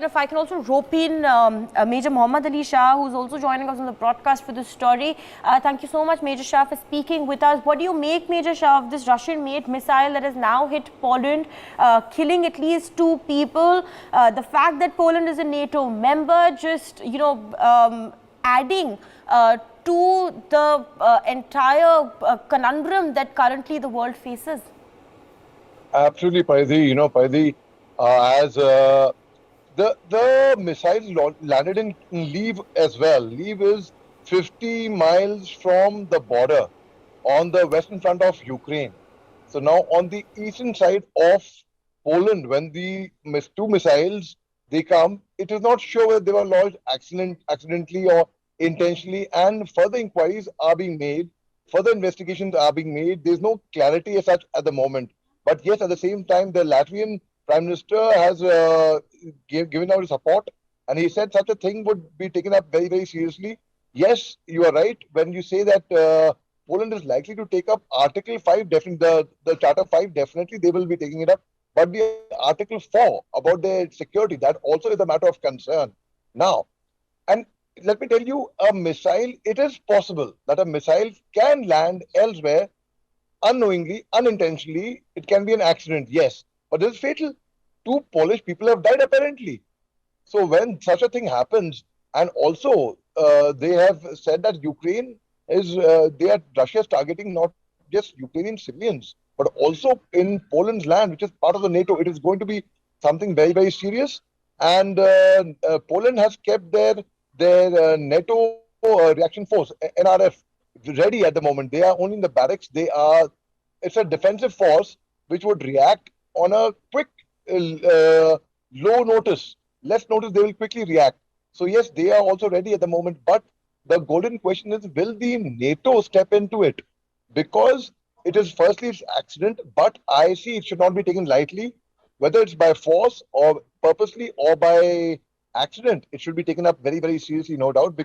If I can also rope in Major Mohammad Ali Shah, who's also joining us on the broadcast for this story. Thank you so much, Major Shah, for speaking with us. What do you make, Major Shah, of this Russian-made missile that has now hit Poland, killing at least 2 people? The fact that Poland is a NATO member, just, adding to the entire conundrum that currently the world faces. Absolutely, Paidhi. Paidhi, as the missile landed in Lviv as well. Lviv is 50 miles from the border on the western front of Ukraine. So now on the eastern side of Poland, when the 2 missiles they come, it is not sure whether they were launched accidentally or intentionally, and further inquiries are being made, further investigations are being made. There's no clarity as such at the moment. But yes, at the same time, the Latvian Prime Minister has given out his support, and he said such a thing would be taken up very, very seriously. Yes, you are right when you say that Poland is likely to take up Article 5, definitely the Charter 5, definitely they will be taking it up. But the Article 4 about their security, that also is a matter of concern. Now, and let me tell you, a missile, it is possible that a missile can land elsewhere unknowingly, unintentionally. It can be an accident, yes, but this is fatal. 2 Polish people have died apparently. So when such a thing happens, and also they have said that Ukraine is, Russia is targeting not just Ukrainian civilians, but also in Poland's land, which is part of the NATO. It is going to be something very, very serious. And Poland has kept their NATO reaction force, NRF, ready at the moment. They are only in the barracks. It's a defensive force which would react on a quick, low notice, less notice. They will quickly react. So yes, they are also ready at the moment. But the golden question is, will the NATO step into it? Because it is firstly it's accident, but I see it should not be taken lightly, whether it's by force or purposely or by accident. It should be taken up very, very seriously, no doubt.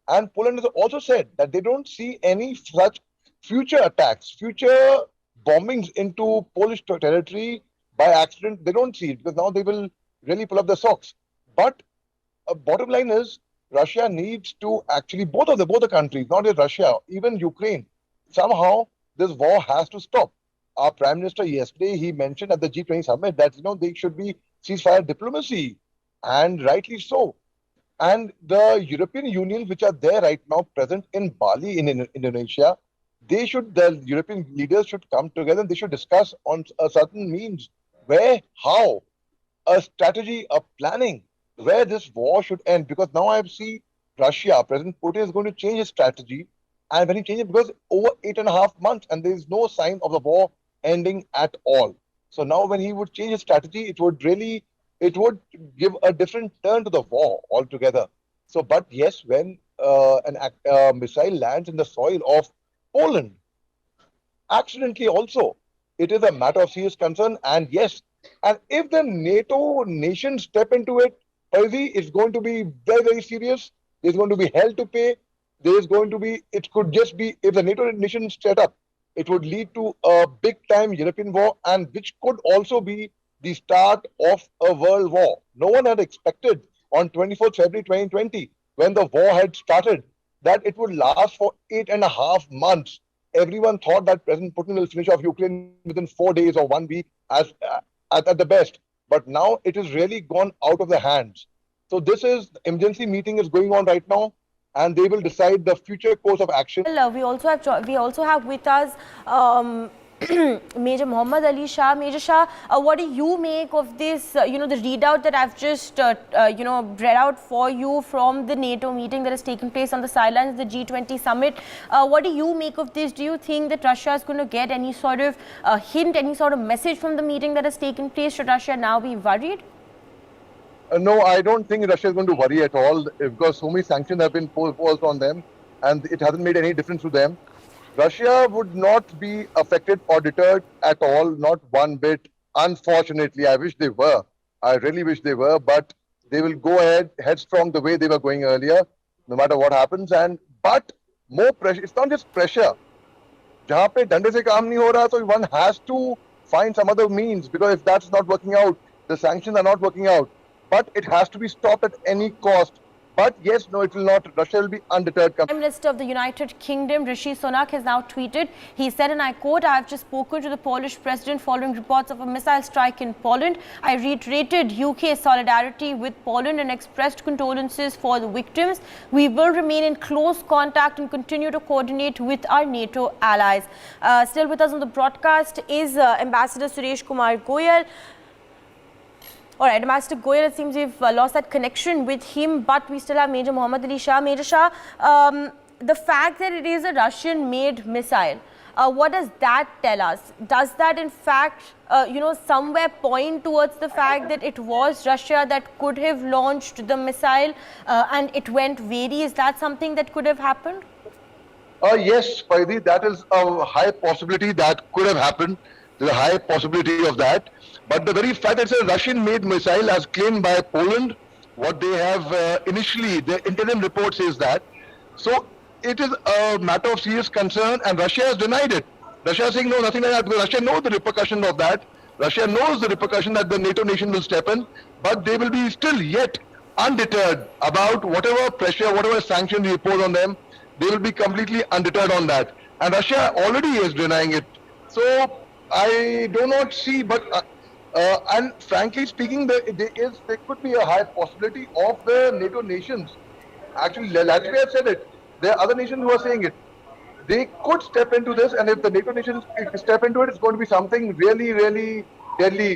And Poland has also said that they don't see any such future attacks, future bombings into Polish territory by accident. They don't see it, because now they will really pull up their socks. But bottom line is, Russia needs to actually, both the countries, not just Russia, even Ukraine, somehow this war has to stop. Our Prime Minister yesterday, he mentioned at the G20 summit that they should be ceasefire diplomacy, and rightly so. And the European Union, which are there right now present in Bali in Indonesia, the European leaders should come together and they should discuss on a certain means where, how, a strategy, a planning, where this war should end. Because now I see President Putin is going to change his strategy. And when he changes, because over 8.5 months and there is no sign of the war ending at all. So now when he would change his strategy, it would give a different turn to the war altogether. So, but yes, when a missile lands in the soil of Poland, accidentally also, it is a matter of serious concern. And yes, and if the NATO nations step into it, it's going to be very, very serious. There's going to be hell to pay. It could just be, if the NATO nations set up, it would lead to a big time European war, and which could also be the start of a world war. No one had expected on 24th February 2020, when the war had started, that it would last for 8.5 months. Everyone thought that President Putin will finish off Ukraine within 4 days or 1 week at the best. But now it has really gone out of their hands. So this is, the emergency meeting is going on right now, and they will decide the future course of action. Well, we also have with us Major Mohammad Ali Shah. Major Shah, what do you make of this, the readout that I've just, read out for you from the NATO meeting that has taken place on the sidelines of the G20 summit? What do you make of this? Do you think that Russia is going to get any sort of hint, any sort of message from the meeting that has taken place? Should Russia now be worried? No, I don't think Russia is going to worry at all, because so many sanctions have been imposed on them and it hasn't made any difference to them. Russia would not be affected or deterred at all, not one bit. Unfortunately, I wish they were. I really wish they were, but they will go ahead headstrong the way they were going earlier, no matter what happens. But more pressure. It's not just pressure. जहाँ पे डंडे से काम नहीं हो रहा, so one has to find some other means, because if that's not working out, the sanctions are not working out. but it has to be stopped at any cost. But yes, no, it will not. Russia will be undeterred. Prime Minister of the United Kingdom, Rishi Sunak, has now tweeted. He said, and I quote, "I have just spoken to the Polish president following reports of a missile strike in Poland. I reiterated UK solidarity with Poland and expressed condolences for the victims. We will remain in close contact and continue to coordinate with our NATO allies." Still with us on the broadcast is Ambassador Suresh Kumar Goyal. All right, Ambassador Goyal, it seems we've lost that connection with him, but we still have Major Mohammad Ali Shah. Major Shah, the fact that it is a Russian-made missile, what does that tell us? Does that in fact, somewhere point towards the fact that it was Russia that could have launched the missile and it went wary? Is that something that could have happened? Yes, Paidi, that is a high possibility that could have happened. There's a high possibility of that. But the very fact that it's a Russian-made missile, as claimed by Poland, what they have initially, the interim report says that. So it is a matter of serious concern, and Russia has denied it. Russia is saying no, nothing like that, because Russia knows the repercussion of that. Russia knows the repercussion that the NATO nation will step in, but they will be still yet undeterred about whatever pressure, whatever sanctions we impose on them. They will be completely undeterred on that. And Russia already is denying it. So I do not see, but and frankly speaking, there could be a high possibility of the NATO nations. Actually, Latvia said it. There are other nations who are saying it. They could step into this, and if the NATO nations step into it, it's going to be something really, really deadly.